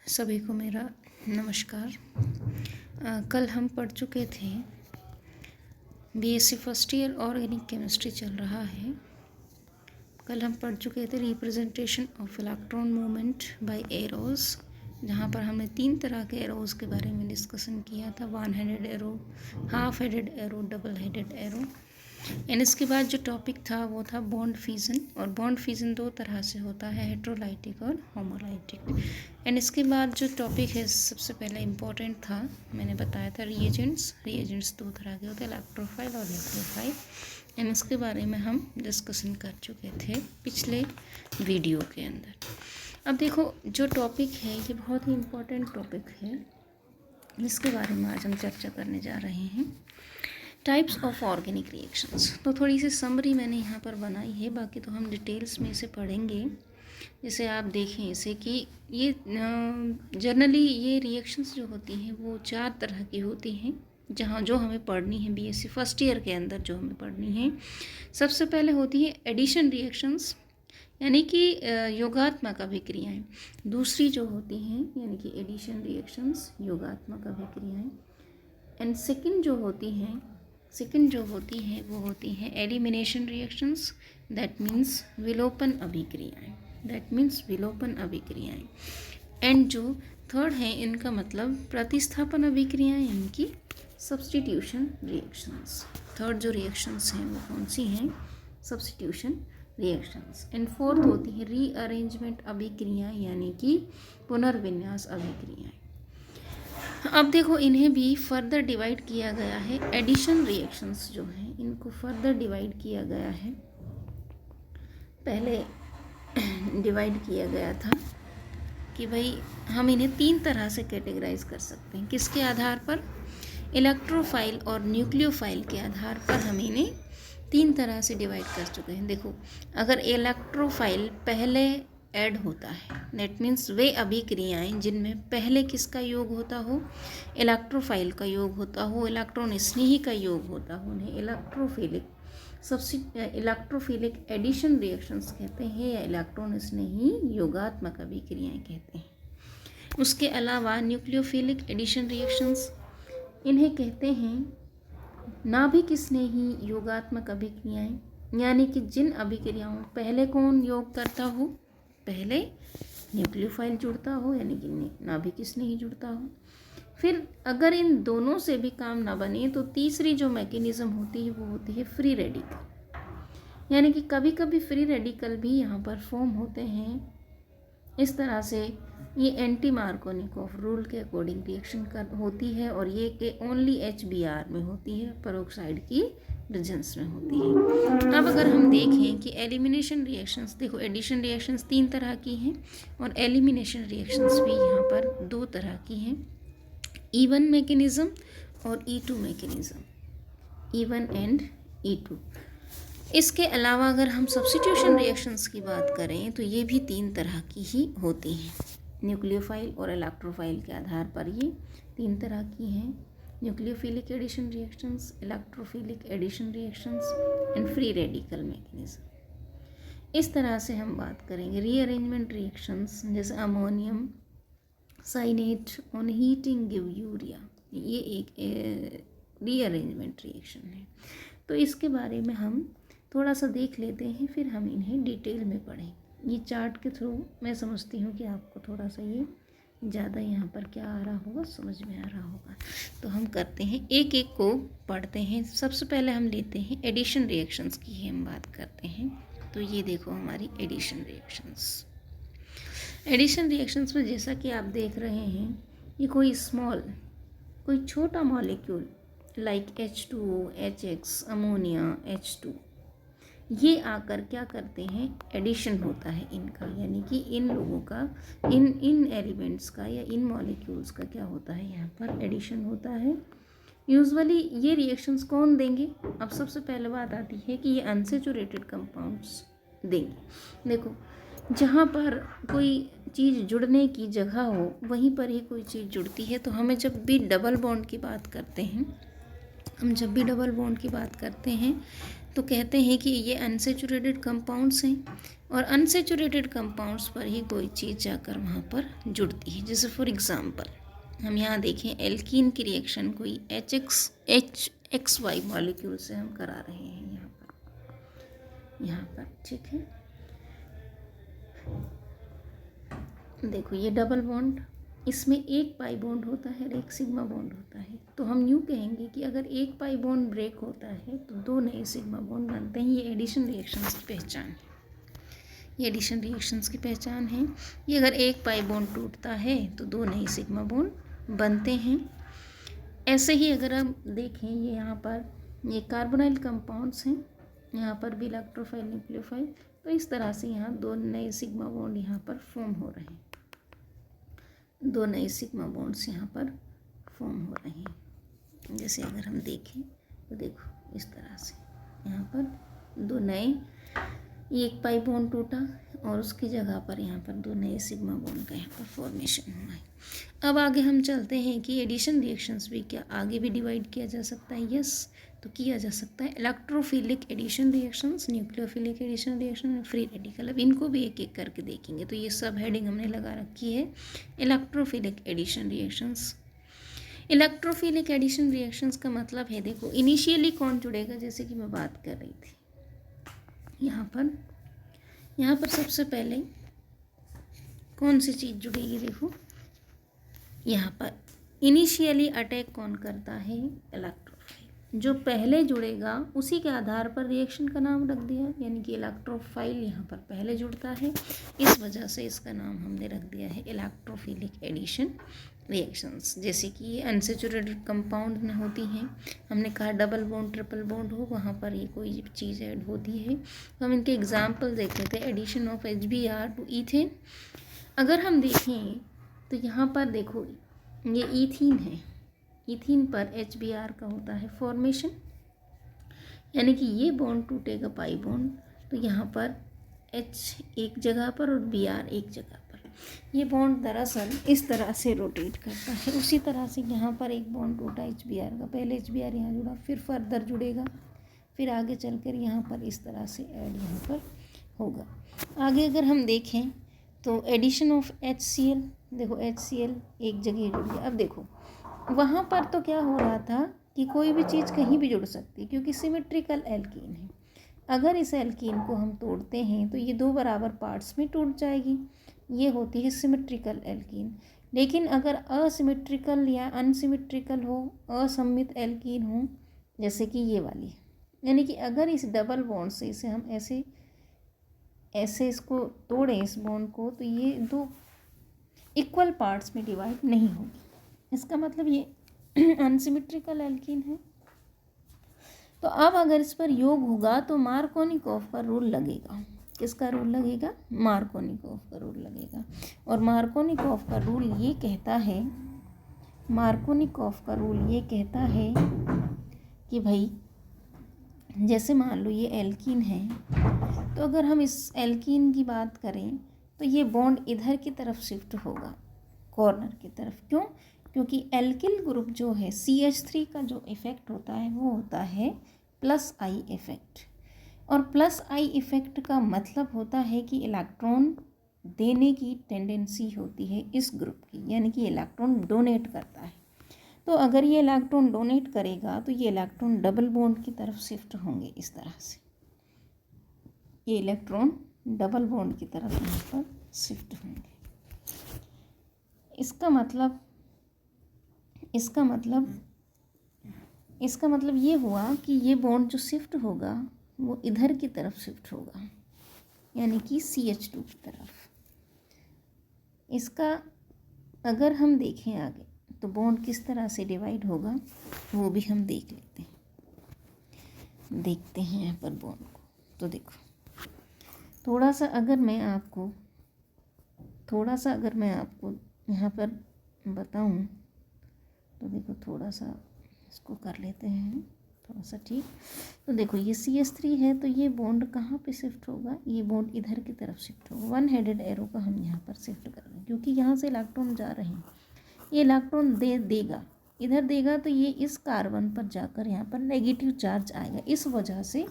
सभी को मेरा नमस्कार। कल हम पढ़ चुके थे BSc first year organic chemistry चल रहा है। कल हम पढ़ चुके थे representation of electron movement by arrows, जहाँ पर हमने 3 तरह के एरोज के बारे में डिस्कशन किया था। 1 headed arrow, half headed arrow, double headed arrow. And इसके बाद जो टॉपिक था वो था बॉन्ड फिजन, और बॉन्ड फिजन 2 तरह से होता है, हेट्रोलाइटिक और होमोलाइटिक। एंड इसके बाद जो टॉपिक है सबसे पहले इम्पोर्टेंट था, मैंने बताया था रिएजेंट्स 2 तरह के होते हैं, इलेक्ट्रोफाइल और इलेक्ट्रोफाइल। एंड इसके बारे में हम डिस्कशन कर चुके थे पिछले वीडियो के अंदर। अब देखो, जो टॉपिक है ये बहुत ही इम्पोर्टेंट टॉपिक है, जिसके बारे में आज हम चर्चा करने जा रहे हैं। Types of organic reactions. तो थोड़ी सी समरी मैंने यहाँ पर बनाई है, बाकी तो हम डिटेल्स में इसे पढ़ेंगे। जैसे आप देखें इसे कि ये जनरली ये रिएक्शंस जो होती हैं वो 4 तरह की होती हैं, जहाँ जो हमें पढ़नी है बीएससी फर्स्ट ईयर के अंदर जो हमें पढ़नी है। सबसे पहले होती है एडिशन रिएक्शंस, यानी कि योगात्मक अभिक्रियाएँ। दूसरी जो होती हैं यानी कि एडिशन रिएक्शंस, योगात्मक अभिक्रियाएँ। एंड सेकंड जो होती हैं वो होती हैं एलिमिनेशन रिएक्शंस, दैट मीन्स विलोपन अभिक्रियाएँ। एंड जो थर्ड है इनका मतलब प्रतिस्थापन अभिक्रियाएँ, यानी कि सब्स्टिट्यूशन रिएक्शंस। थर्ड जो रिएक्शंस हैं वो कौन सी हैं? Substitution reactions. एंड फोर्थ होती है रीअरेंजमेंट अभिक्रियाएँ, यानी कि पुनर्विन्यास अभिक्रियाएँ। अब देखो, इन्हें भी फर्दर डिवाइड किया गया है। एडिशन रिएक्शंस जो हैं इनको फर्दर डिवाइड किया गया है। पहले डिवाइड किया गया था कि भाई हम इन्हें 3 तरह से कैटेगराइज कर सकते हैं। किसके आधार पर? इलेक्ट्रोफाइल और न्यूक्लियोफाइल के आधार पर हम इन्हें 3 तरह से डिवाइड कर चुके हैं। देखो, अगर इलेक्ट्रोफाइल पहले ऐड होता है, दैट मीन्स वे अभिक्रियाएं जिनमें पहले किसका योग होता हो? इलेक्ट्रोफाइल का योग होता हो, इलेक्ट्रॉन स्नेही का योग होता हो, उन्हें इलेक्ट्रोफिलिक एडिशन रिएक्शंस कहते हैं, या इलेक्ट्रॉन स्नेही योगात्मक अभिक्रियाएं कहते हैं। उसके अलावा न्यूक्लियोफिलिक एडिशन रिएक्शंस, इन्हें कहते हैं नाभिक स्नेही योगात्मक अभिक्रियाएं, यानी कि जिन अभिक्रियाओं पहले कौन योग करता हो? पहले न्यूक्लियोफाइल जुड़ता हो, यानी कि नाभिक स्नेही जुड़ता हो। फिर अगर इन दोनों से भी काम ना बने तो तीसरी जो मैकेनिज्म होती है वो होती है फ्री रेडिकल, यानी कि कभी कभी फ्री रेडिकल भी यहाँ पर फॉर्म होते हैं। इस तरह से ये एंटी मार्कोनिकोव रूल के अकॉर्डिंग रिएक्शन होती है, और ये के ओनली HBr में होती है, पेरोक्साइड की प्रेजेंस में होती है। अब अगर हम देखें कि एलिमिनेशन रिएक्शंस, देखो एडिशन रिएक्शंस 3 तरह की हैं और एलिमिनेशन रिएक्शंस भी यहाँ पर 2 तरह की हैं, E1 मैकेनिज्म और E2 mechanism, E1 and E2। इसके अलावा अगर हम सब्स्टिट्यूशन रिएक्शंस की बात करें तो ये भी 3 तरह की ही होती हैं। न्यूक्लियोफाइल और इलेक्ट्रोफाइल के आधार पर ये 3 तरह की हैं, nucleophilic addition reactions, electrophilic addition reactions and free radical mechanism. इस तरह से हम बात करेंगे रीअरेंजमेंट रिएक्शंस, जैसे ammonium cyanate on heating give urea, ये एक रीअरेंजमेंट रिएक्शन है। तो इसके बारे में हम थोड़ा सा देख लेते हैं, फिर हम इन्हें डिटेल में पढ़ें। ये चार्ट के थ्रू मैं समझती हूँ कि आपको थोड़ा सा ये ज़्यादा यहाँ पर क्या आ रहा होगा, समझ में आ रहा होगा। तो हम करते हैं, एक एक को पढ़ते हैं। सबसे पहले हम लेते हैं एडिशन रिएक्शंस की ही हम बात करते हैं। तो ये देखो हमारी एडिशन रिएक्शंस। एडिशन रिएक्शंस में जैसा कि आप देख रहे हैं, ये कोई छोटा molecule like H2O, HX, ammonia, H2, ये आकर क्या करते हैं? एडिशन होता है इनका, यानी कि इन लोगों का, इन एलिमेंट्स का या इन मॉलिक्यूल्स का क्या होता है? यहाँ पर एडिशन होता है। यूजुअली ये रिएक्शंस कौन देंगे? अब सबसे पहले बात आती है कि ये अनसैचुरेटेड कंपाउंड्स देंगे। देखो, जहाँ पर कोई चीज़ जुड़ने की जगह हो वहीं पर ही कोई चीज़ जुड़ती है। तो हमें जब भी डबल बॉन्ड की बात करते हैं तो कहते हैं कि ये अनसेचुरेटेड कंपाउंड्स हैं और अनसेचुरेटेड कंपाउंड्स पर ही कोई चीज़ जाकर वहाँ पर जुड़ती है। जैसे फॉर एग्जांपल हम यहाँ देखें एल्कीन की रिएक्शन कोई HXY मॉलिक्यूल से हम करा रहे हैं यहाँ पर ठीक है। देखो ये डबल बॉन्ड, इसमें एक पाई बॉन्ड होता है और एक सिग्मा बॉन्ड होता है। तो हम यूँ कहेंगे कि अगर एक पाई बॉन्ड ब्रेक होता है तो दो नए सिग्मा बॉन्ड बनते हैं। ये एडिशन रिएक्शंस की पहचान है, ये एडिशन रिएक्शंस की पहचान है। ये अगर एक पाई बॉन्ड टूटता है तो दो नए सिग्मा बॉन्ड बनते हैं। ऐसे ही अगर हम देखें ये यहाँ पर ये कार्बोनाइल कंपाउंड्स हैं, यहाँ पर भी इलेक्ट्रोफाइल न्यूक्लियोफाइल, तो इस तरह से यहाँ दो नए सिग्मा बॉन्ड यहाँ पर फॉर्म हो रहे हैं, दो नए सिग्मा बॉन्ड्स यहाँ पर फॉर्म हो रहे हैं। जैसे अगर हम देखें तो देखो इस तरह से यहाँ पर दो नए, एक पाई बॉन्ड टूटा और उसकी जगह पर यहाँ पर दो नए सिग्मा बॉन्ड का यहाँ पर फॉर्मेशन हुआ है। अब आगे हम चलते हैं कि एडिशन रिएक्शंस भी क्या आगे भी डिवाइड किया जा सकता है। यस, तो किया जा सकता है। Electrophilic addition reactions, nucleophilic addition reaction, free radical. अब इनको भी एक एक करके देखेंगे। तो ये सब हेडिंग हमने लगा रखी है electrophilic addition reactions. Electrophilic addition reactions का मतलब है, देखो इनिशियली कौन जुड़ेगा, जैसे कि मैं बात कर रही थी यहाँ पर सबसे पहले कौन सी चीज़ जुड़ेगी। देखो यहाँ पर इनिशियली अटैक कौन करता है, इलेक्ट्रोफाइल। जो पहले जुड़ेगा उसी के आधार पर रिएक्शन का नाम रख दिया, यानी कि इलेक्ट्रोफाइल यहाँ पर पहले जुड़ता है, इस वजह से इसका नाम हमने रख दिया है इलेक्ट्रोफिलिक एडिशन रिएक्शंस। जैसे कि ये अनसेचुरेटेड कंपाउंड में होती हैं, हमने कहा डबल बॉन्ड ट्रिपल बॉन्ड हो, वहाँ पर ये कोई चीज़ ऐड होती है। तो हम इनके एग्जाम्पल देख लेते हैं। Addition of HBr to ethane. अगर हम देखें तो यहाँ पर देखो ये ईथीन है, ईथीन पर HBr का होता है फॉर्मेशन, यानी कि ये बॉन्ड टूटेगा पाई बॉन्ड, तो यहाँ पर H एक जगह पर और Br एक जगह पर। ये बॉन्ड दरअसल इस तरह से रोटेट करता है। उसी तरह से यहाँ पर एक बॉन्ड टूटा HBr का, पहले HBr यहाँ जुड़ा, फिर फर्दर जुड़ेगा, फिर आगे चलकर यहाँ पर इस तरह से ऐड यहाँ पर होगा। आगे अगर हम देखें तो एडिशन ऑफ HCl, देखो HCl एक जगह जुड़ गया। अब देखो वहाँ पर तो क्या हो रहा था कि कोई भी चीज़ कहीं भी जुड़ सकती है, क्योंकि सिमेट्रिकल एल्कीन है। अगर इस एल्कीन को हम तोड़ते हैं तो ये दो बराबर पार्ट्स में टूट जाएगी, ये होती है सिमेट्रिकल एल्कीन। लेकिन अगर असिमेट्रिकल या अनसिमेट्रिकल हो, असममित एल्कीन हो, जैसे कि ये वाली, यानी कि अगर इस डबल बॉन्ड से इसे हम ऐसे ऐसे इसको तोड़ें इस बॉन्ड को, तो ये दो इक्वल पार्ट्स में डिवाइड नहीं होगी। इसका मतलब ये अनसिमेट्रिकल एल्कीन है। तो अब अगर इस पर योग होगा तो मार्कोनिकॉफ का रूल लगेगा। किसका रूल लगेगा? मार्कोनिकॉफ का रूल लगेगा। और मार्कोनिकॉफ का रूल ये कहता है, मार्कोनिकॉफ का रूल ये कहता है कि भाई जैसे मान लो ये एल्कीन है, तो अगर हम इस एल्कीन की बात करें तो ये बॉन्ड इधर की तरफ शिफ्ट होगा, कॉर्नर की तरफ। क्यों? क्योंकि एल्किल ग्रुप जो है CH3 का जो इफ़ेक्ट होता है वो होता है +I इफ़ेक्ट। और +I इफ़ेक्ट का मतलब होता है कि इलेक्ट्रॉन देने की टेंडेंसी होती है इस ग्रुप की, यानी कि इलेक्ट्रॉन डोनेट करता है। तो अगर ये इलेक्ट्रॉन डोनेट करेगा तो ये इलेक्ट्रॉन डबल बॉन्ड की तरफ शिफ्ट होंगे इस तरह से, ये इलेक्ट्रॉन डबल बॉन्ड की तरफ यहाँ पर शिफ्ट होंगे। इसका मतलब ये हुआ कि ये बॉन्ड जो शिफ्ट होगा वो इधर की तरफ शिफ्ट होगा, यानी कि CH2 की तरफ। इसका अगर हम देखें आगे तो बॉन्ड किस तरह से डिवाइड होगा वो भी हम देखते हैं यहाँ पर बॉन्ड को। तो देखो थोड़ा सा अगर मैं आपको यहाँ पर बताऊँ तो देखो थोड़ा सा इसको कर लेते हैं थोड़ा सा ठीक। तो देखो ये CH3 है, तो ये बॉन्ड कहाँ पे शिफ्ट होगा? ये बॉन्ड इधर की तरफ शिफ्ट होगा। वन हेडेड एरो का हम यहाँ पर शिफ्ट कर रहे हैं, क्योंकि यहाँ से इलेक्ट्रॉन जा रहे हैं, ये इलेक्ट्रॉन देगा इधर देगा, तो ये इस कार्बन पर जाकर यहाँ पर नेगेटिव चार्ज आएगा। इस वजह से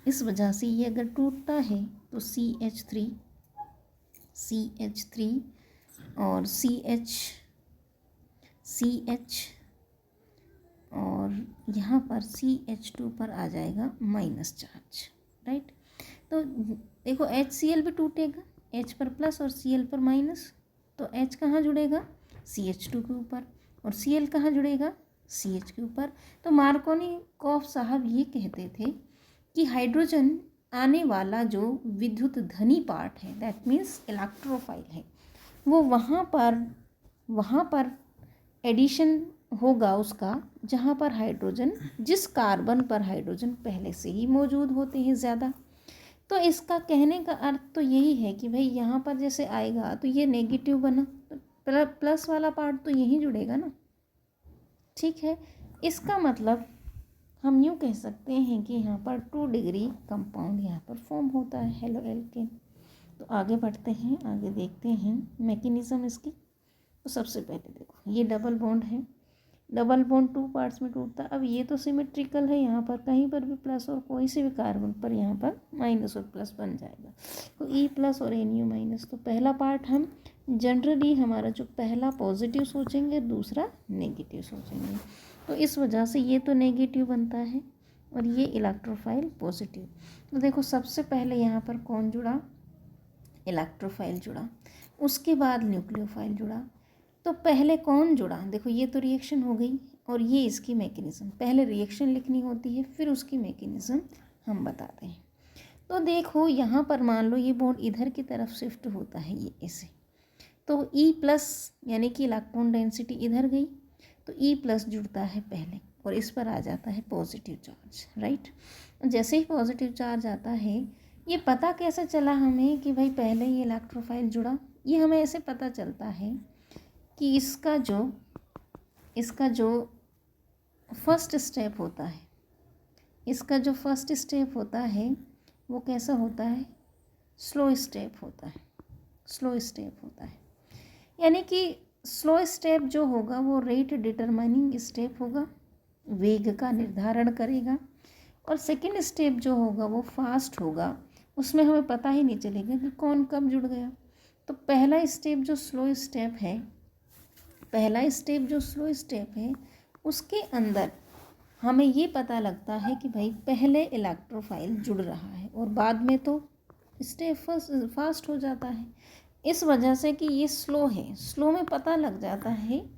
इस वजह से ये अगर टूटता है तो CH3 और CH और यहाँ पर CH2 पर आ जाएगा माइनस चार्ज, राइट। तो देखो HCl भी टूटेगा, H पर प्लस और Cl पर माइनस, तो H कहाँ जुड़ेगा, CH2 के ऊपर, और Cl कहाँ जुड़ेगा, CH के ऊपर। तो मार्कोनिकॉफ साहब ये कहते थे कि हाइड्रोजन आने वाला जो विद्युत धनी पार्ट है, दैट मीन्स इलेक्ट्रोफाइल है, वो वहाँ पर एडिशन होगा उसका, जहाँ पर हाइड्रोजन, जिस कार्बन पर हाइड्रोजन पहले से ही मौजूद होते हैं ज़्यादा। तो इसका कहने का अर्थ तो यही है कि भाई यहाँ पर जैसे आएगा तो ये नेगेटिव बना, तो प्लस वाला पार्ट तो यहीं जुड़ेगा ना, ठीक है। इसका मतलब हम यूँ कह सकते हैं कि यहाँ पर 2 डिग्री कंपाउंड यहाँ पर फॉर्म होता है, हेलो एल्केन। तो आगे बढ़ते हैं, आगे देखते हैं मैकेनिज़्म इसकी। तो सबसे पहले देखो ये डबल बॉन्ड है, डबल बॉन्ड 2 पार्ट्स में टूटता है। अब ये तो सिमेट्रिकल है, यहाँ पर कहीं पर भी प्लस और कोई से भी कार्बन पर यहाँ पर माइनस और प्लस बन जाएगा, तो E प्लस और NU माइनस। तो पहला पार्ट हम जनरली हमारा जो पहला पॉजिटिव सोचेंगे, दूसरा नेगेटिव सोचेंगे, तो इस वजह से ये तो नेगेटिव बनता है और ये इलेक्ट्रोफाइल पॉजिटिव। तो देखो सबसे पहले यहाँ पर कौन जुड़ा, इलेक्ट्रोफाइल जुड़ा, उसके बाद न्यूक्लियोफाइल जुड़ा। तो पहले कौन जुड़ा, देखो ये तो रिएक्शन हो गई और ये इसकी मैकेनिज़्म, पहले रिएक्शन लिखनी होती है फिर उसकी मैकेनिज़्म हम बताते हैं। तो देखो यहाँ पर मान लो ये बॉन्ड इधर की तरफ शिफ्ट होता है, ये ऐसे, तो E प्लस यानी कि इलेक्ट्रॉन डेंसिटी इधर गई, तो E प्लस जुड़ता है पहले और इस पर आ जाता है पॉजिटिव चार्ज, राइट। जैसे ही पॉजिटिव चार्ज आता है, ये पता कैसे चला हमें कि भाई पहले ये इलेक्ट्रोफाइल जुड़ा, ये हमें ऐसे पता चलता है कि इसका जो फर्स्ट स्टेप होता है, इसका जो फर्स्ट स्टेप होता है वो कैसा होता है, स्लो स्टेप होता है, स्लो स्टेप होता है। यानी कि स्लो स्टेप जो होगा वो रेट डिटरमाइनिंग स्टेप होगा, वेग का निर्धारण करेगा। और सेकंड स्टेप जो होगा वो फास्ट होगा, उसमें हमें पता ही नहीं चलेगा कि कौन कब जुड़ गया। तो पहला स्टेप जो स्लो स्टेप है, पहला स्टेप जो स्लो स्टेप है, उसके अंदर हमें ये पता लगता है कि भाई पहले इलेक्ट्रोफाइल जुड़ रहा है और बाद में तो स्टेप फास्ट हो जाता है। इस वजह से कि ये स्लो है, स्लो में पता लग जाता है,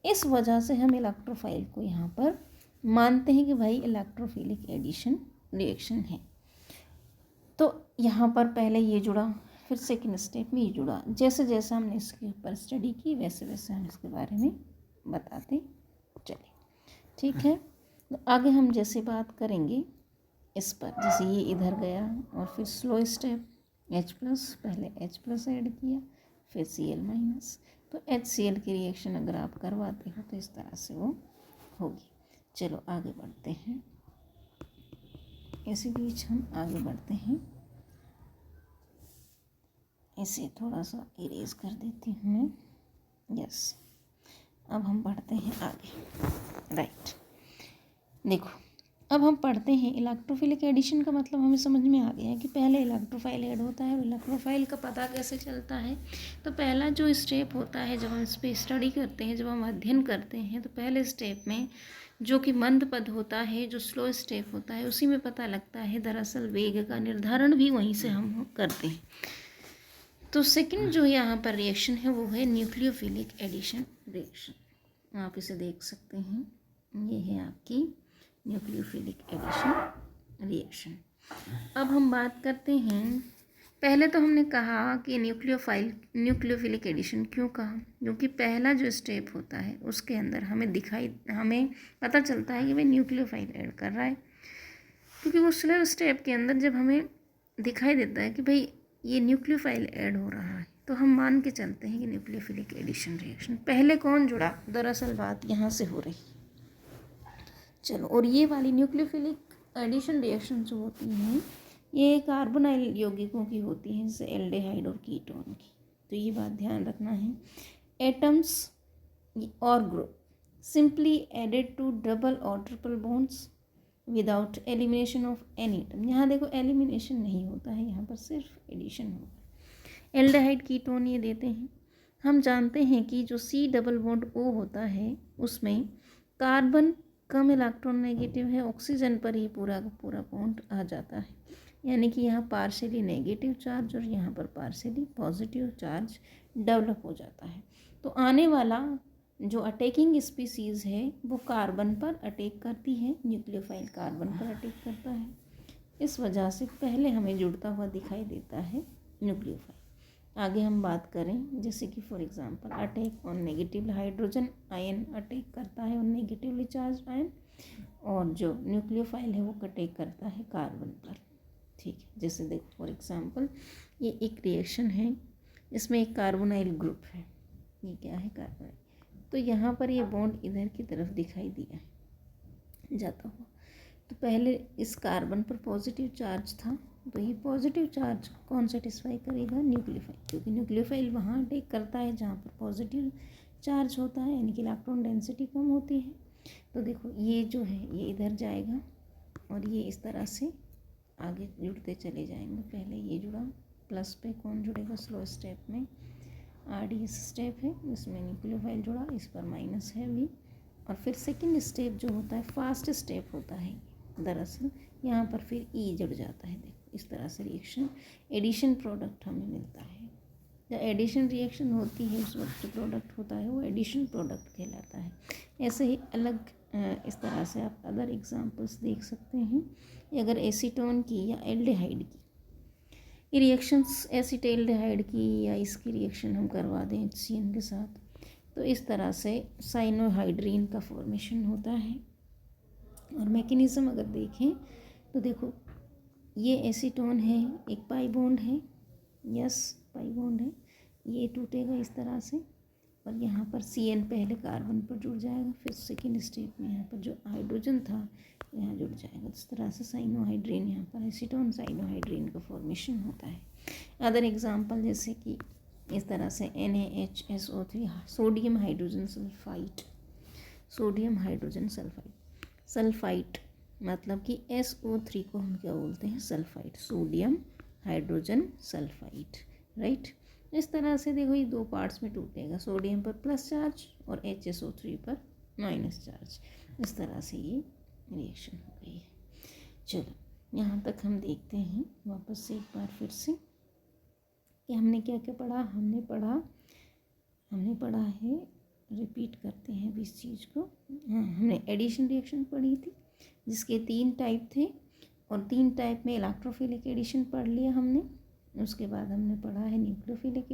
इस वजह से हम इलेक्ट्रोफाइल को यहाँ पर मानते हैं कि भाई इलेक्ट्रोफिलिक एडिशन रिएक्शन है। तो यहाँ पर पहले ये जुड़ा, फिर सेकंड स्टेप में ये जुड़ा, जैसे जैसे हमने इसके ऊपर स्टडी की वैसे वैसे हम इसके बारे में बताते चले, ठीक है। तो आगे हम जैसे बात करेंगे इस पर, जैसे ये इधर गया और फिर स्लो स्टेप H प्लस, पहले H प्लस ऐड किया फिर Cl माइनस, तो HCl की रिएक्शन अगर आप करवाते हो तो इस तरह से वो होगी। चलो आगे बढ़ते हैं, इसी बीच हम आगे बढ़ते हैं, इसे थोड़ा सा इरेज कर देती हूँ मैं, यस। अब हम पढ़ते हैं आगे, राइट। देखो अब हम पढ़ते हैं इलेक्ट्रोफिलिक एडिशन का मतलब हमें समझ में आ गया है कि पहले इलेक्ट्रोफाइल ऐड होता है और इलेक्ट्रोफाइल का पता कैसे चलता है। तो पहला जो स्टेप होता है, जब हम इस पर स्टडी करते हैं, जब हम अध्ययन करते हैं, तो पहले स्टेप में जो कि मंद पद होता है, जो स्लो स्टेप होता है, उसी में पता लगता है। दरअसल वेग का निर्धारण भी वहीं से हम करते हैं। तो सेकंड जो यहाँ पर रिएक्शन है वो है न्यूक्लियोफिलिक एडिशन रिएक्शन, आप इसे देख सकते हैं, ये है आपकी न्यूक्लियोफिलिक एडिशन रिएक्शन। अब हम बात करते हैं, पहले तो हमने कहा कि न्यूक्लियोफिलिक एडिशन क्यों कहा, क्योंकि पहला जो स्टेप होता है उसके अंदर हमें पता चलता है कि भाई न्यूक्लियोफाइल ऐड कर रहा है, क्योंकि वो स्लो स्टेप के अंदर जब हमें दिखाई देता है कि भाई ये न्यूक्लियोफाइल ऐड हो रहा है, तो हम मान के चलते हैं कि न्यूक्लियोफिलिक एडिशन रिएक्शन। पहले कौन जुड़ा, दरअसल बात यहाँ से हो रही, चलो। और ये वाली न्यूक्लियोफिलिक एडिशन रिएक्शन जो होती हैं, ये कार्बोनाइल यौगिकों की होती हैं, जैसे एल्डिहाइड और कीटोन की। तो ये बात ध्यान रखना है, एटम्स और group simply added to double और triple bonds without elimination of any atom. यहाँ देखो एलिमिनेशन नहीं होता है, यहाँ पर सिर्फ एडिशन होगा। एल्डिहाइड कीटोन ये देते हैं। हम जानते हैं कि जो C डबल बॉन्ड O होता है उसमें कार्बन कम इलेक्ट्रॉन नेगेटिव है, ऑक्सीजन पर ही पूरा का पूरा बॉन्ड आ जाता है, यानी कि यहाँ पार्शियली नेगेटिव चार्ज और यहाँ पर पार्शियली पॉजिटिव चार्ज डेवलप हो जाता है। तो आने वाला जो अटैकिंग स्पीसीज़ है वो कार्बन पर अटैक करती है, न्यूक्लियोफाइल कार्बन पर अटैक करता है। इस वजह से पहले हमें जुड़ता हुआ दिखाई देता है न्यूक्लियोफाइल। आगे हम बात करें जैसे कि for example attack on negative hydrogen ion attack करता है ऑन नेगेटिवली चार्ज आयन, और जो न्यूक्लियोफाइल है वो अटैक करता है कार्बन पर। ठीक है, जैसे देखो फॉर एग्जांपल ये एक रिएक्शन है, इसमें एक कार्बोनाइल ग्रुप है, ये क्या है कार्बोनाइल, तो यहाँ पर ये बॉन्ड इधर की तरफ दिखाई दिया जाता हुआ। तो पहले इस कार्बन पर पॉजिटिव चार्ज था, तो ये पॉजिटिव चार्ज कौन सेटिस्फाई करेगा, न्यूक्लियोफाइल, क्योंकि न्यूक्लियोफाइल वहाँ अटैक करता है जहाँ पर पॉजिटिव चार्ज होता है, यानी कि इलेक्ट्रॉन डेंसिटी कम होती है। तो देखो ये जो है ये इधर जाएगा और ये इस तरह से आगे जुड़ते चले जाएंगे। पहले ये जुड़ा, प्लस पे कौन जुड़ेगा, स्लो स्टेप में RDS स्टेप है, इसमें न्यूक्लियोफाइल जुड़ा, इस पर माइनस है भी, और फिर सेकंड स्टेप जो होता है फास्ट स्टेप होता है दरअसल, यहाँ पर फिर E जुड़ जाता है। देखो इस तरह से रिएक्शन एडिशन प्रोडक्ट हमें मिलता है। जब एडिशन रिएक्शन होती है उस वक्त जो प्रोडक्ट होता है वो एडिशन प्रोडक्ट कहलाता है। ऐसे ही अलग इस तरह से आप अदर एग्जांपल्स देख सकते हैं। अगर एसीटोन की या एल्डिहाइड की रिएक्शंस, एसीटेल्डिहाइड की या इसकी रिएक्शन हम करवा दें HCN के साथ, तो इस तरह से साइनोहाइड्रीन का फॉर्मेशन होता है। और मैकेनिज़्म अगर देखें तो देखो ये एसीटोन है, एक पाई बॉन्ड है, यस पाई बॉन्ड है, ये टूटेगा इस तरह से और यहाँ पर CN पहले कार्बन पर जुड़ जाएगा, फिर सेकेंड स्टेप में यहाँ पर जो हाइड्रोजन था यहाँ जुड़ जाएगा। इस तरह से साइनोहाइड्रीन, यहाँ पर एसीटोन साइनोहाइड्रीन का फॉर्मेशन होता है। अदर एग्जांपल जैसे कि इस तरह से NaHSO3 sodium hydrogen sulphide, sodium hydrogen sulphide, sulphide मतलब कि SO3 को हम क्या बोलते हैं, sulphide, sodium hydrogen sulphide, right. इस तरह से देखो ये दो पार्ट्स में टूटेगा, सोडियम पर प्लस चार्ज और HSO3 पर माइनस चार्ज। इस तरह से ये रिएक्शन हो गई है। चलो यहाँ तक हम देखते हैं वापस से एक बार फिर से कि हमने क्या क्या पढ़ा। हमने पढ़ा है, रिपीट करते हैं अभी इस चीज़ को। हाँ, हमने एडिशन रिएक्शन पढ़ी थी जिसके 3 टाइप थे और 3 टाइप में इलेक्ट्रोफिलिक एडिशन पढ़ लिया हमने। उसके बाद हमने पढ़ा है न्यूक्लियोफिलिक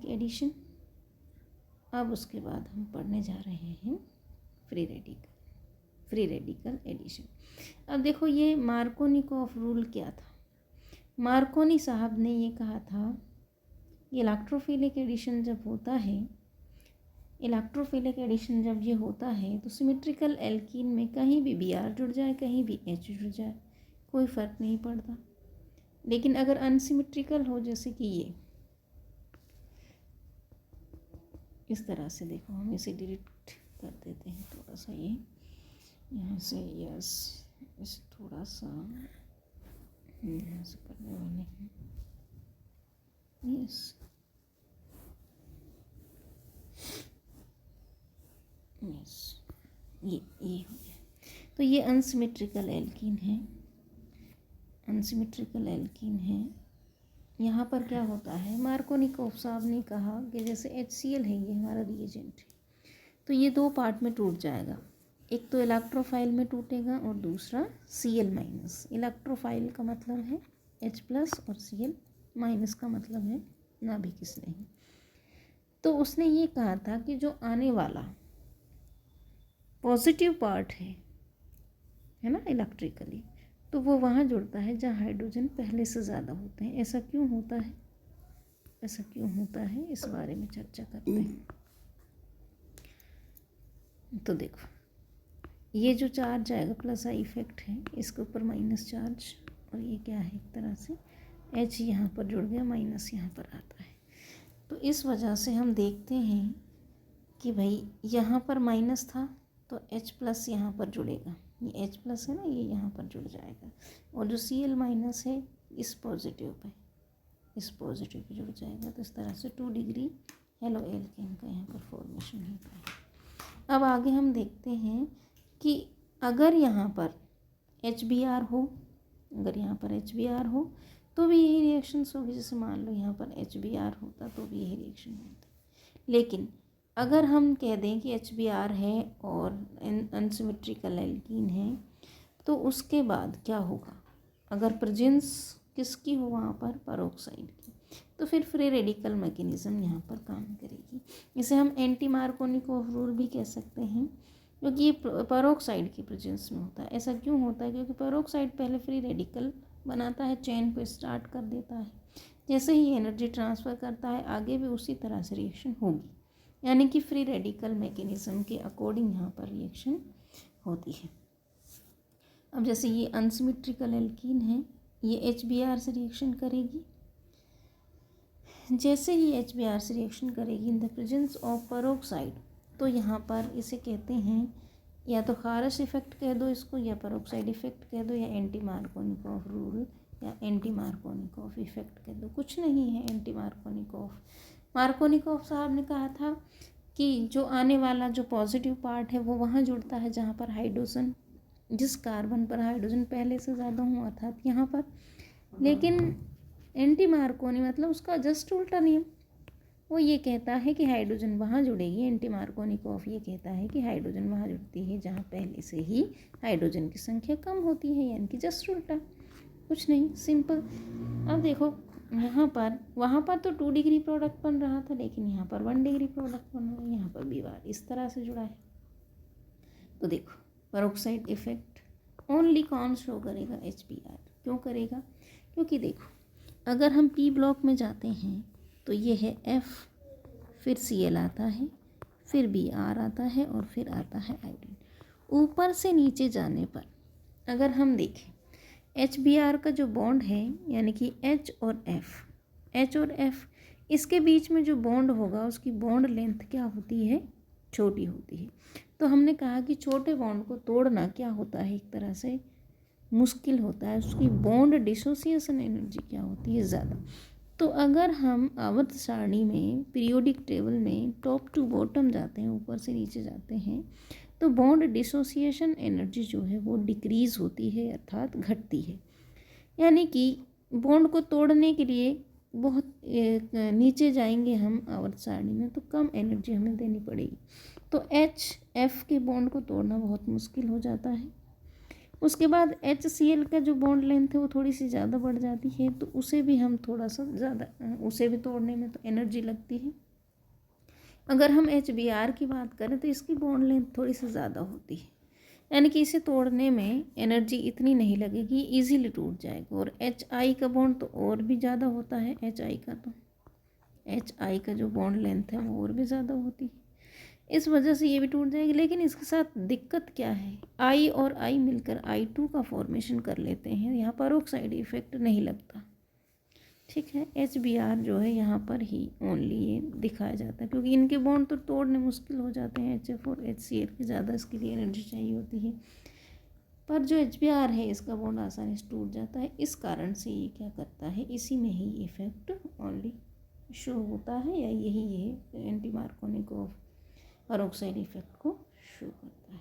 एडिशन। अब उसके बाद हम पढ़ने जा रहे हैं फ्री रेडिकल एडिशन। अब देखो ये मार्कोनिकॉफ रूल क्या था। मार्कोनी साहब ने ये कहा था इलेक्ट्रोफिलिक एडिशन जब होता है, तो सिमेट्रिकल एल्कीन में कहीं भी Br जुड़ जाए, कहीं भी H जुड़ जाए, कोई फ़र्क नहीं पड़ता। लेकिन अगर अनसिमेट्रिकल हो, जैसे कि ये इस तरह से, देखो हम इसे डिलीट कर देते हैं थोड़ा सा, ये यहाँ से, यस इसे थोड़ा सा यहाँ से करने वाले हैं, यस ये हो गया। तो ये अनसिमेट्रिकल एल्कीन है। यहाँ पर क्या होता है, मार्कोनिकॉफ साहब ने कहा कि जैसे HCl है, ये हमारा रिएजेंट है, तो ये 2 पार्ट में टूट जाएगा। एक तो इलेक्ट्रोफाइल में टूटेगा और दूसरा Cl-। इलेक्ट्रोफाइल का मतलब है H+ और Cl- का मतलब है नाभिक स्नेही। तो उसने ये कहा था कि जो आने वाला पॉजिटिव पार्ट है ना इलेक्ट्रिकली, तो वो वहाँ जुड़ता है जहाँ हाइड्रोजन पहले से ज़्यादा होते हैं। ऐसा क्यों होता है, इस बारे में चर्चा करते हैं। तो देखो ये जो चार्ज आएगा प्लस आई इफेक्ट है, इसके ऊपर माइनस चार्ज, और ये क्या है, एक तरह से H यहाँ पर जुड़ गया, माइनस यहाँ पर आता है। तो इस वजह से हम देखते हैं कि भाई यहाँ पर माइनस था तो H+ यहाँ पर जुड़ेगा, ये H प्लस है ना, ये यहाँ पर जुड़ जाएगा, और जो Cl माइनस है इस पॉजिटिव पे जुड़ जाएगा। तो इस तरह से 2 डिग्री हेलो एल्केन का यहाँ पर फॉर्मेशन होता है। अब आगे हम देखते हैं कि अगर यहाँ पर HBr हो, अगर यहाँ पर HBr हो तो भी यही रिएक्शंस होगी। जैसे मान लो यहाँ पर HBr होता तो भी यही रिएक्शन होता। लेकिन अगर हम कह दें कि HBr है और अनसिमेट्रिकल एल्कीन है, तो उसके बाद क्या होगा? अगर प्रेजेंस किसकी हो वहाँ पर? पेरोक्साइड की, तो फिर फ्री रेडिकल मैकेनिज्म यहाँ पर काम करेगी। इसे हम एंटी मार्कोनिकोव रूल भी कह सकते हैं, क्योंकि ये पेरोक्साइड की प्रेजेंस में होता है। ऐसा क्यों होता है? क्योंकि पेरोक्साइड पहले फ्री रेडिकल बनाता है, चेन को स्टार्ट कर देता है, जैसे ही एनर्जी ट्रांसफ़र करता है आगे भी उसी तरह से रिएक्शन होगी, यानी कि फ्री रेडिकल मैकेनिज्म के अकॉर्डिंग यहाँ पर रिएक्शन होती है। अब जैसे ये अनसिमेट्रिकल एल्कीन है, ये HBr से रिएक्शन करेगी। जैसे ही HBr से रिएक्शन करेगी in the presence of peroxide, तो यहाँ पर इसे कहते हैं या तो खारश इफेक्ट कह दो इसको, या पेरोक्साइड इफेक्ट कह दो, या एंटी मार्कोनिकोव रूल या एंटी मार्कोनिकोव इफेक्ट कह दो। कुछ नहीं है एंटी मार्कोनिकोव। मार्कोनिकोव साहब ने कहा था कि जो आने वाला जो पॉजिटिव पार्ट है वो वहाँ जुड़ता है जहाँ पर हाइड्रोजन, जिस कार्बन पर हाइड्रोजन पहले से ज़्यादा हो, अर्थात यहाँ पर। लेकिन एंटी मार्कोनी मतलब उसका जस्ट उल्टा नियम, वो ये कहता है कि हाइड्रोजन वहाँ जुड़ेगी। एंटी मार्कोनिकोव ये कहता है कि हाइड्रोजन वहाँ जुड़ती है जहाँ पहले से ही हाइड्रोजन की संख्या कम होती है, यानी कि जस्ट उल्टा, कुछ नहीं, सिंपल। अब देखो यहाँ पर, वहाँ पर तो 2 डिग्री प्रोडक्ट बन रहा था, लेकिन यहाँ पर 1 डिग्री प्रोडक्ट बन रहा है। यहाँ पर भी बार इस तरह से जुड़ा है। तो देखो पेरोक्साइड इफेक्ट ओनली कौन शो करेगा? HBr। क्यों करेगा? क्योंकि देखो अगर हम P ब्लॉक में जाते हैं तो ये है F, फिर Cl आता है, फिर Br आता है, और फिर आता है आयोडीन। ऊपर से नीचे जाने पर अगर हम देखें HBr का जो बॉन्ड है, यानी कि H और F, इसके बीच में जो बॉन्ड होगा उसकी बॉन्ड लेंथ क्या होती है? छोटी होती है। तो हमने कहा कि छोटे बॉन्ड को तोड़ना क्या होता है? एक तरह से मुश्किल होता है। उसकी बॉन्ड डिसोसिएशन एनर्जी क्या होती है? ज़्यादा। तो अगर हम आवर्त सारणी में पीरियोडिक टेबल में टॉप टू बॉटम जाते हैं, ऊपर से नीचे जाते हैं, तो बॉन्ड डिसोसिएशन एनर्जी जो है वो डिक्रीज़ होती है, अर्थात घटती है। यानी कि बॉन्ड को तोड़ने के लिए बहुत नीचे जाएंगे हम आवर्त सारणी में, तो कम एनर्जी हमें देनी पड़ेगी। तो HF के बॉन्ड को तोड़ना बहुत मुश्किल हो जाता है। उसके बाद HCl का जो बॉन्ड लेंथ है वो थोड़ी सी ज़्यादा बढ़ जाती है, तो उसे भी हम थोड़ा सा ज़्यादा, उसे भी तोड़ने में तो एनर्जी लगती है। अगर हम HBr की बात करें तो इसकी बॉन्ड लेंथ थोड़ी सी ज़्यादा होती है, यानी कि इसे तोड़ने में एनर्जी इतनी नहीं लगेगी, इजीली टूट जाएगा। और HI का बॉन्ड तो और भी ज़्यादा होता है। HI का जो बॉन्ड लेंथ है वो और भी ज़्यादा होती है, इस वजह से ये भी टूट जाएगी। लेकिन इसके साथ दिक्कत क्या है? I और I मिलकर I2 का फॉर्मेशन कर लेते हैं, यहाँ पर पेरोक्साइड इफेक्ट नहीं लगता, ठीक है। HBr जो है यहाँ पर ही ओनली ये दिखाया जाता है, क्योंकि इनके बॉन्ड तो तोड़ने मुश्किल हो जाते हैं। HF और HCl की ज़्यादा इसके लिए एनर्जी चाहिए होती है, पर जो HBr है इसका बॉन्ड आसानी से टूट जाता है। इस कारण से ये क्या करता है, इसी में ही इफेक्ट ओनली शो होता है, या यही ये एंटी मार्कोनिकोव पेरोक्साइड इफेक्ट को शो करता है।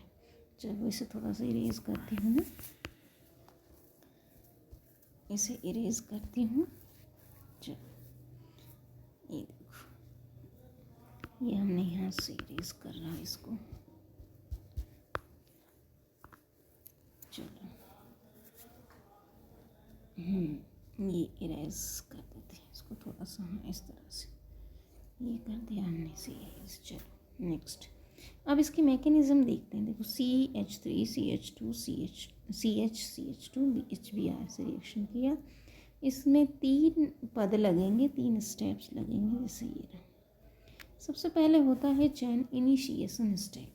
चलो इसे थोड़ा सा इरेज करती हूँ मैं, इसे इरेज करती हूँ। चलो ये देखो, ये हमने यहाँ से इरेज कर रहा है इसको। चलो ये इरेज कर देते हैं इसको थोड़ा सा, हम इस तरह से ये कर दिया हमने इसे इरेज। चलो नेक्स्ट, अब इसकी मैकेनिज्म देखते हैं। देखो CH3 CH2 CH2 HBr से रिएक्शन किया, इसमें 3 पद लगेंगे, 3 स्टेप्स लगेंगे। जैसे ये रहा, सबसे पहले होता है चेन इनिशिएशन स्टेप।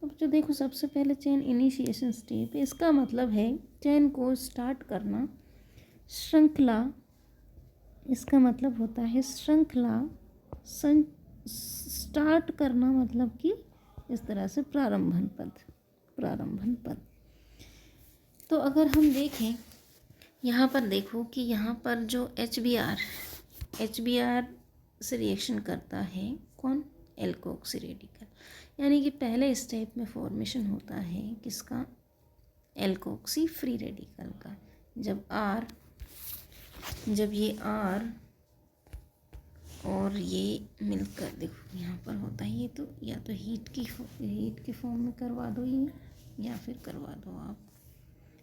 अब जो देखो सबसे पहले चेन इनिशिएशन स्टेप है, इसका मतलब है चेन को स्टार्ट करना, श्रृंखला, इसका मतलब होता है श्रृंखला स्टार्ट करना, मतलब कि इस तरह से प्रारंभन पद। तो अगर हम देखें यहाँ पर, देखो कि यहाँ पर जो एच बी आर से रिएक्शन करता है कौन, एल्कोक्सी रेडिकल, यानी कि पहले स्टेप में फॉर्मेशन होता है किसका, एल्कोक्सी फ्री रेडिकल का। जब ये आर और ये मिलकर, देखो यहाँ पर होता है ये, तो या तो हीट की फॉर्म में करवा दो ये, या फिर करवा दो आप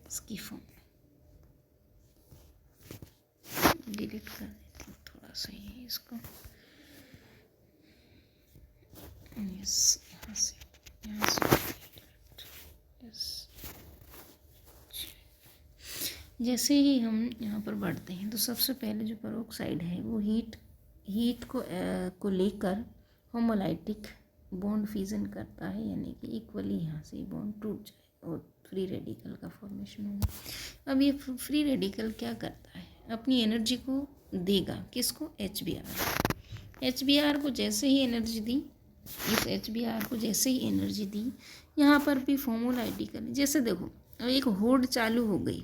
इसकी फॉर्म में। डिलीट कर देती हूँ थोड़ा सा ये इसको, यस यहाँ से यस। जैसे ही हम यहाँ पर बढ़ते हैं तो सबसे पहले जो पेरोक्साइड है वो हीट को लेकर होमोलाइटिक बॉन्ड फिजन करता है, यानी कि इक्वली यहाँ से बॉन्ड टूट जाए और फ्री रेडिकल का फॉर्मेशन होगा। अब ये फ्री रेडिकल क्या करता है, अपनी एनर्जी को देगा किसको, एच बी आर को जैसे ही एनर्जी दी, इस एच बी आर को जैसे ही एनर्जी दी, यहाँ पर भी होमोलाइटिकल, जैसे देखो एक होड़ चालू हो गई,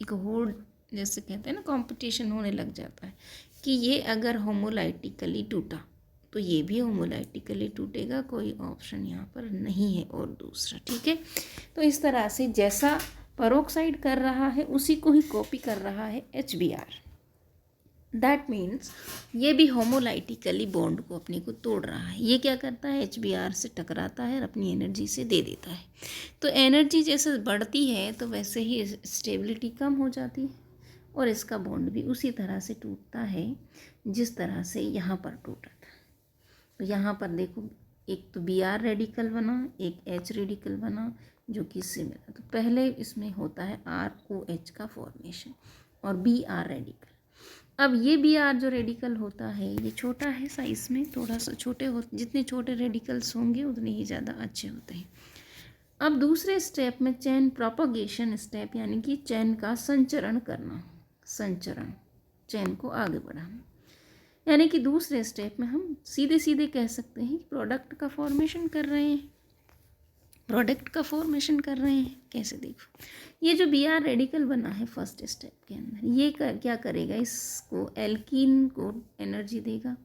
एक होड़ जैसे कहते हैं ना, कंपटीशन होने लग जाता है कि ये अगर होमोलाइटिकली टूटा तो ये भी होमोलाइटिकली टूटेगा, कोई ऑप्शन यहाँ पर नहीं है और दूसरा, ठीक है। तो इस तरह से जैसा पेरोक्साइड कर रहा है उसी को ही कॉपी कर रहा है H B R. That means ये भी होमोलाइटिकली बॉन्ड को अपने को तोड़ रहा है। ये क्या करता है, एच बी आर से टकराता है और अपनी एनर्जी से दे देता है। तो एनर्जी जैसे बढ़ती है तो वैसे ही स्टेबिलिटी कम हो जाती है और इसका बॉन्ड भी उसी तरह से टूटता है जिस तरह से यहाँ पर टूटा था। तो यहाँ पर देखो एक तो बी आर रेडिकल बना, एक एच रेडिकल बना जो कि इससे मिला। तो पहले इसमें होता है आर ओ एच का फॉर्मेशन और बी आर रेडिकल। अब ये बी आर जो रेडिकल होता है ये छोटा है साइज़ में, थोड़ा सा छोटे हो, जितने छोटे रेडिकल्स होंगे उतने ही ज़्यादा अच्छे होते हैं। अब दूसरे स्टेप में चैन प्रोपगेशन स्टेप, यानी कि चैन का संचरण करना, चैन को आगे बढ़ाना, यानी कि दूसरे स्टेप में हम सीधे सीधे कह सकते हैं कि प्रोडक्ट का फॉर्मेशन कर रहे हैं। कैसे, देखो ये जो बी आर रेडिकल बना है फर्स्ट स्टेप के अंदर, ये क्या करेगा, इसको एल्कीन को एनर्जी देगा।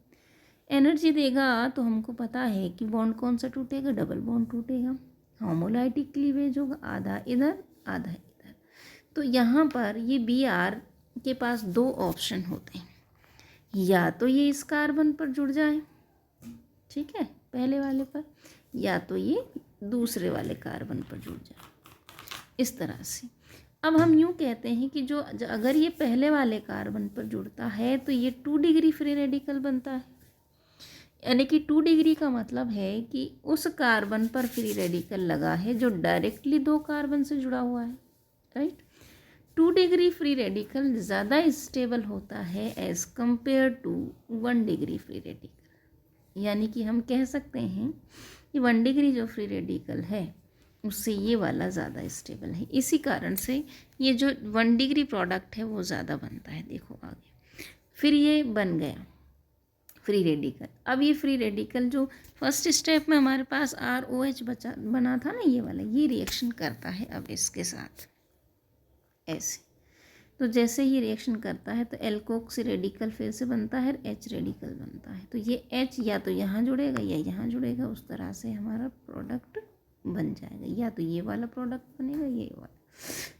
तो हमको पता है कि बॉन्ड कौन सा टूटेगा, डबल बॉन्ड टूटेगा, होमोलाइटिक क्लीवेज होगा, आधा इधर आधा इधर। तो यहाँ पर ये बी आर के पास दो ऑप्शन होते हैं, या तो ये इस कार्बन पर जुड़ जाए, ठीक है, पहले वाले पर, या तो ये दूसरे वाले कार्बन पर जुड़ जाए, इस तरह से। अब हम यूँ कहते हैं कि जो अगर ये पहले वाले कार्बन पर जुड़ता है तो ये 2 डिग्री फ्री रेडिकल बनता है, यानी कि 2 डिग्री का मतलब है कि उस कार्बन पर फ्री रेडिकल लगा है जो डायरेक्टली 2 कार्बन से जुड़ा हुआ है, राइट। 2 डिग्री फ्री रेडिकल ज़्यादा स्टेबल होता है as compared to 1 degree free radical, यानी कि हम कह सकते हैं कि 1 डिग्री जो फ्री रेडिकल है उससे ये वाला ज़्यादा स्टेबल है। इसी कारण से ये जो 1 डिग्री प्रोडक्ट है वो ज़्यादा बनता है। देखो आगे, फिर ये बन गया फ्री रेडिकल। अब ये फ्री रेडिकल जो फर्स्ट स्टेप में हमारे पास ROH बना था ना, ये वाला, ये रिएक्शन करता है अब इसके साथ ऐसे। तो जैसे ही रिएक्शन करता है तो एल्कोक्सी रेडिकल फिर से बनता है, H रेडिकल बनता है। तो ये H या तो यहाँ जुड़ेगा या यहाँ जुड़ेगा, उस तरह से हमारा प्रोडक्ट बन जाएगा, या तो ये वाला प्रोडक्ट बनेगा ये वाला।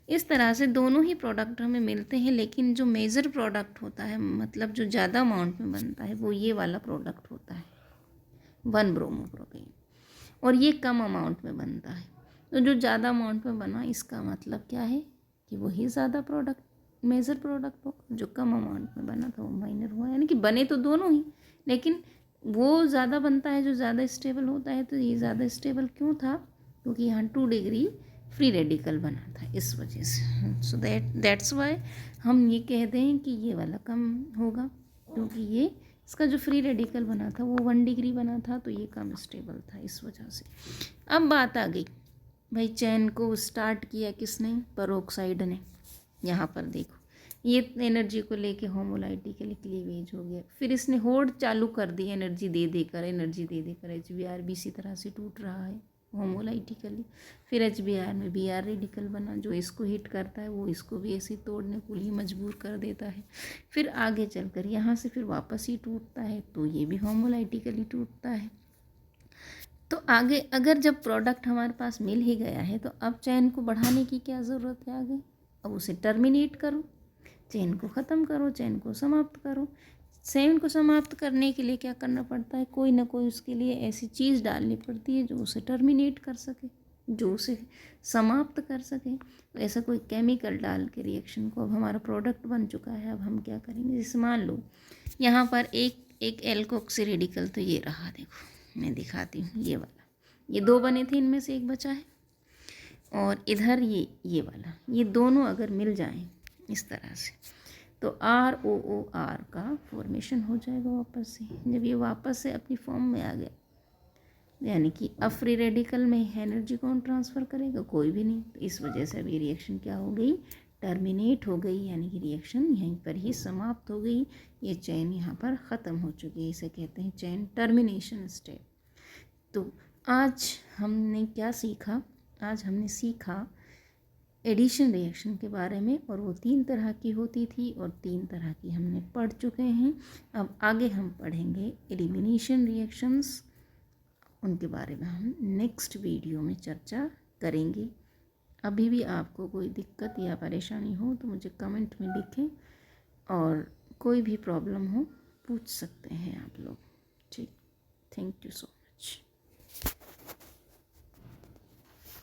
इस तरह से दोनों ही प्रोडक्ट हमें मिलते हैं, लेकिन जो मेजर प्रोडक्ट होता है, मतलब जो ज़्यादा अमाउंट में बनता है, वो ये वाला प्रोडक्ट होता है 1 ब्रोमोप्रोपेन, और ये कम अमाउंट में बनता है। तो जो ज़्यादा अमाउंट में बना, इसका मतलब क्या है कि वही ज़्यादा प्रोडक्ट मेजर प्रोडक्ट हो, जो कम अमाउंट में बना था वो माइनर हुआ, यानी कि बने तो दोनों ही, लेकिन वो ज़्यादा बनता है जो ज़्यादा स्टेबल होता है। तो ये ज़्यादा स्टेबल क्यों था, क्योंकि यहाँ 2 डिग्री फ्री रेडिकल बना था, इस वजह से। सो दैट्स वाई हम ये कहते हैं कि ये वाला कम होगा, क्योंकि ये इसका जो फ्री रेडिकल बना था वो 1 डिग्री बना था, तो ये कम स्टेबल था, इस वजह से। अब बात आ गई भाई, चैन को स्टार्ट किया किसने, पेरोक्साइड ने। यहाँ पर देखो ये एनर्जी को लेके होमोलाइटिकली क्लीवेज हो गया, फिर इसने होड़ चालू कर दी, एनर्जी दे देकर HBr भी इसी तरह से टूट रहा है, होमोलाइटिकली। फिर HBr में Br रेडिकल बना, जो इसको हिट करता है वो इसको भी ऐसे तोड़ने के लिए मजबूर कर देता है। फिर आगे चलकर यहाँ से फिर वापस ही टूटता है, तो ये भी होमोलाइटिकली टूटता है। तो आगे अगर जब प्रोडक्ट हमारे पास मिल ही गया है तो अब चेन को बढ़ाने की क्या ज़रूरत है आगे? अब उसे टर्मिनेट करो, चेन को ख़त्म करो, चेन को समाप्त करो। चेन को समाप्त करने के लिए क्या करना पड़ता है? कोई ना कोई उसके लिए ऐसी चीज़ डालनी पड़ती है जो उसे टर्मिनेट कर सके, जो उसे समाप्त कर सके। तो ऐसा कोई केमिकल डाल के रिएक्शन को, अब हमारा प्रोडक्ट बन चुका है, अब हम क्या करेंगे? जैसे मान लो यहाँ पर एक एल्कोक्सी रेडिकल, तो ये रहा, देखो मैं दिखाती हूँ, ये वाला, ये 2 बने थे, इनमें से एक बचा है। और इधर ये वाला, ये दोनों अगर मिल जाएं इस तरह से, तो ROOR का फॉर्मेशन हो जाएगा वापस से। जब ये वापस से अपनी फॉर्म में आ गया, यानी कि अब फ्री रेडिकल में एनर्जी कौन ट्रांसफ़र करेगा? कोई भी नहीं। तो इस वजह से अभी रिएक्शन क्या हो गई? टर्मिनेट हो गई, यानी कि रिएक्शन यहीं पर ही समाप्त हो गई। ये चेन यहाँ पर ख़त्म हो चुकी है, इसे कहते हैं चेन टर्मिनेशन स्टेप। तो आज हमने क्या सीखा? आज हमने सीखा एडिशन रिएक्शन के बारे में, और वो 3 तरह की होती थी और 3 तरह की हमने पढ़ चुके हैं। अब आगे हम पढ़ेंगे एलिमिनेशन रिएक्शंस, उनके बारे में हम नेक्स्ट वीडियो में चर्चा करेंगे। अभी भी आपको कोई दिक्कत या परेशानी हो तो मुझे कमेंट में लिखें, और कोई भी प्रॉब्लम हो पूछ सकते हैं आप लोग। ठीक, थैंक यू सो मच।